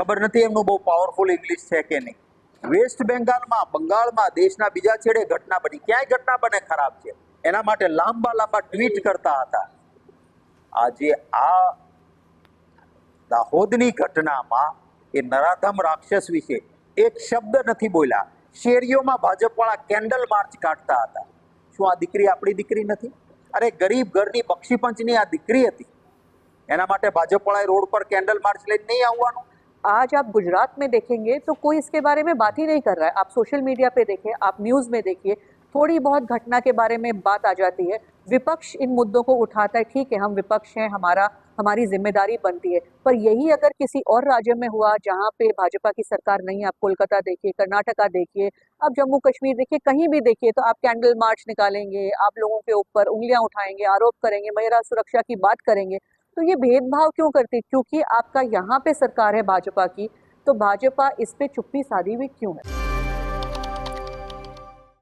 ખબર નથી એમનું બહુ પાવરફુલ ઇંગ્લિશ છે કે નહીં. વેસ્ટ બેંગાલમાં, બંગાળમાં, દેશના બીજા છેડે ઘટના બની, ક્યાંય ઘટના બને ખરાબ છે એના માટે લાંબા લાંબા ટ્વીટ કરતા હતા. આજે આ દાહોદની ઘટનામાં એ નરાધમ રાક્ષસ વિશે એક શબ્દ નથી બોલ્યા. શેરીઓમાં ભાજપવાળા કેન્ડલ માર્ચ કાઢતા હતા. શું આ દીકરી આપણી દીકરી નથી? અરે ગરીબ ઘરની બક્ષીપંચની આ દીકરી હતી, એના માટે ભાજપવાળાએ રોડ પર कैंडल मार्च लेने नहीं આવવાનું. आज आप गुजरात में देखेंगे तो कोई इसके बारे में बात ही नहीं कर रहा है. आप सोशल मीडिया पे देखिए, आप न्यूज़ में देखिए, थोड़ी बहुत घटना के बारे में बात आ जाती है. विपक्ष इन मुद्दों को उठाता है, ठीक है हम विपक्ष हैं, हमारी जिम्मेदारी बनती है. पर यही अगर किसी और राज्य में हुआ जहाँ पे भाजपा की सरकार नहीं है, आप कोलकाता देखिए, कर्नाटका देखिए, आप जम्मू कश्मीर देखिए, कहीं भी देखिए, तो आप कैंडल मार्च निकालेंगे, आप लोगों के ऊपर उंगलियां उठाएंगे, आरोप करेंगे, महिला सुरक्षा की बात करेंगे. तो ये भेदभाव क्यों करती है? क्योंकि आपका यहाँ पे सरकार है भाजपा की, तो भाजपा इस पे चुप्पी साधी हुई क्यों है?